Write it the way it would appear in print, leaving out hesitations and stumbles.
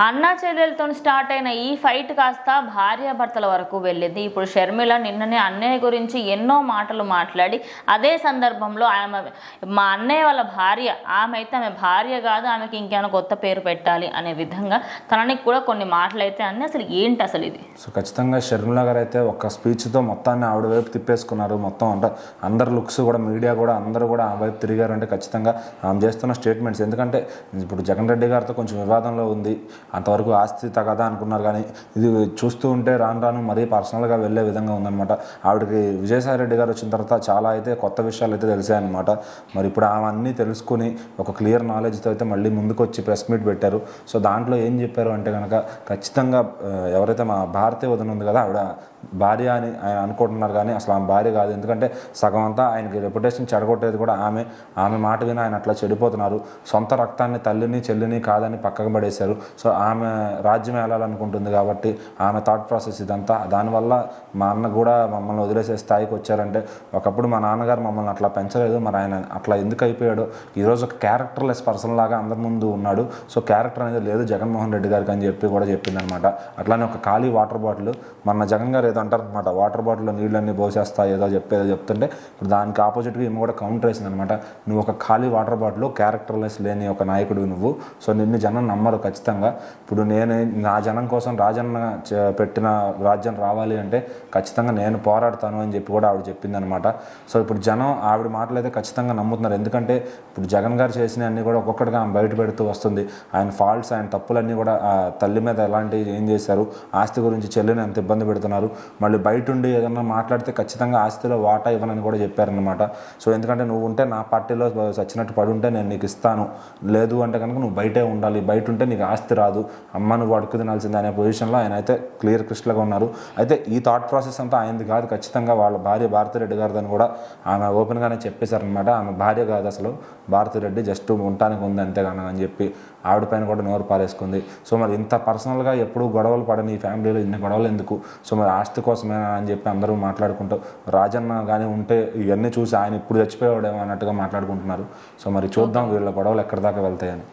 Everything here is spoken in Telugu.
అన్నా చెల్లెలతో స్టార్ట్ అయిన ఈ ఫైట్ కాస్త భార్యాభర్తల వరకు వెళ్ళింది. ఇప్పుడు షర్మిల నిన్ననే అన్నయ్య గురించి ఎన్నో మాటలు మాట్లాడి అదే సందర్భంలో ఆమె మా అన్నయ్య వాళ్ళ భార్య ఆమె అయితే ఆమె భార్య కాదు, ఆమెకి ఇంకేమైనా కొత్త పేరు పెట్టాలి అనే విధంగా తనని కూడా కొన్ని మాటలు అయితే అన్నీ. అసలు ఏంటి అసలు ఇది? సో ఖచ్చితంగా షర్మిల గారు అయితే ఒక స్పీచ్తో మొత్తాన్ని ఆవిడ వైపు తిప్పేసుకున్నారు. మొత్తం అంటే అందరు లుక్స్ కూడా మీడియా కూడా అందరూ కూడా ఆ వైపు తిరిగారు. అంటే ఖచ్చితంగా ఆమె చేస్తున్న స్టేట్మెంట్స్, ఎందుకంటే ఇప్పుడు జగన్ రెడ్డి గారితో కొంచెం వివాదంలో ఉంది, అంతవరకు ఆస్తి తగదా అనుకున్నారు. కానీ ఇది చూస్తూ ఉంటే రాను రాను మరీ పర్సనల్గా వెళ్ళే విధంగా ఉందన్నమాట. ఆవిడకి విజయసాయి రెడ్డి గారు వచ్చిన తర్వాత చాలా అయితే కొత్త విషయాలు అయితే తెలిసాయన్నమాట. మరి ఇప్పుడు ఆమె అన్నీ తెలుసుకుని ఒక క్లియర్ నాలెడ్జ్తో అయితే మళ్ళీ ముందుకు వచ్చి ప్రెస్ మీట్ పెట్టారు. సో దాంట్లో ఏం చెప్పారు అంటే కనుక ఖచ్చితంగా ఎవరైతే మా భారతీయ వదిన ఉంది కదా, ఆవిడ భార్య అని ఆయన అనుకుంటున్నారు, కానీ అసలు ఆమె భార్య కాదు. ఎందుకంటే సగం అంతా ఆయనకి రెప్యుటేషన్ చెడగొట్టేది కూడా ఆమె మాట విని ఆయన అట్లా చెడిపోతున్నారు. సొంత రక్తాన్ని తల్లిని చెల్లిని కాదని పక్కకు పడేశారు. సో ఆమె రాజ్యం వెళ్ళాలనుకుంటుంది కాబట్టి ఆమె థాట్ ప్రాసెస్ ఇదంతా. దానివల్ల మా అన్న కూడా మమ్మల్ని వదిలేసే స్థాయికి వచ్చారంటే, ఒకప్పుడు మా నాన్నగారు మమ్మల్ని అట్లా పెంచలేదు, మరి ఆయన అట్లా ఎందుకు అయిపోయాడు? ఈరోజు ఒక క్యారెక్టర్లెస్ పర్సన్ లాగా అందరి ముందు ఉన్నాడు. సో క్యారెక్టర్ అనేది లేదు జగన్మోహన్ రెడ్డి గారికి అని చెప్పి కూడా చెప్పిందనమాట. అట్లానే ఒక ఖాళీ వాటర్ బాటిల్, మన జగన్ గారు ఏదో అంటారు అనమాట, వాటర్ బాటిల్లో నీళ్ళన్నీ పోసేస్తా ఏదో చెప్తుంటే ఇప్పుడు దానికి ఆపోజిట్గా ఏమో కూడా కౌంటర్ వేసింది అనమాట. నువ్వు ఒక ఖాళీ వాటర్ బాటిల్, క్యారెక్టర్లెస్ లేని ఒక నాయకుడు నువ్వు. సో నిన్ను జనం నమ్మరు ఖచ్చితంగా. ఇప్పుడు నేను నా జనం కోసం రాజన్న పెట్టిన రాజ్యం రావాలి అంటే ఖచ్చితంగా నేను పోరాడతాను అని చెప్పి కూడా ఆవిడ చెప్పిందనమాట. సో ఇప్పుడు జనం ఆవిడ మాటలు అయితే ఖచ్చితంగా నమ్ముతున్నారు. ఎందుకంటే ఇప్పుడు జగన్ గారు చేసిన అన్నీ కూడా ఒక్కొక్కటిగా ఆమె బయట పెడుతూ వస్తుంది. ఆయన ఫాల్ట్స్, ఆయన తప్పులన్నీ కూడా తల్లి మీద ఎలాంటివి ఏం చేశారు, ఆస్తి గురించి చెల్లిని ఎంత ఇబ్బంది పెడుతున్నారు, మళ్ళీ బయట ఉండి ఏదన్నా మాట్లాడితే ఖచ్చితంగా ఆస్తిలో వాటా ఇవ్వనని కూడా చెప్పారనమాట. సో ఎందుకంటే నువ్వు ఉంటే నా పార్టీలో చచ్చినట్టు పడి ఉంటే నేను నీకు ఇస్తాను, లేదు అంటే కనుక నువ్వు బయటే ఉండాలి, బయట ఉంటే నీకు ఆస్తి రాదు, అమ్మ నువ్వు అడుగు తినాల్సిందే అనే పొజిషన్లో ఆయన అయితే క్లియర్ క్రిస్టల్గా ఉన్నారు. అయితే ఈ థాట్ ప్రాసెస్ అంతా ఆయనది కాదు, ఖచ్చితంగా వాళ్ళ భార్య భారతిరెడ్డి గారిదని కూడా ఆమె ఓపెన్గానే చెప్పేశారనమాట. ఆమె భార్య కాదు అసలు భారతిరెడ్డి, జస్ట్ ఉండటానికి ఉంది అంతేగాని అని చెప్పి ఆవిడ పైన కూడా నోరు పారేసుకుంది. సో మరి ఇంత పర్సనల్గా ఎప్పుడు గొడవలు పడని ఈ ఫ్యామిలీలో ఇన్ని గొడవలు ఎందుకు? సో మరి ఆస్తి కోసమేనా అని చెప్పి అందరూ మాట్లాడుకుంటూ, రాజన్న కానీ ఉంటే ఇవన్నీ చూసి ఆయన ఇప్పుడు చచ్చిపోయాడేమో అన్నట్టుగా మాట్లాడుకుంటున్నారు. సో మరి చూద్దాం వీళ్ళ గొడవలు ఎక్కడి దాకా వెళ్తాయని.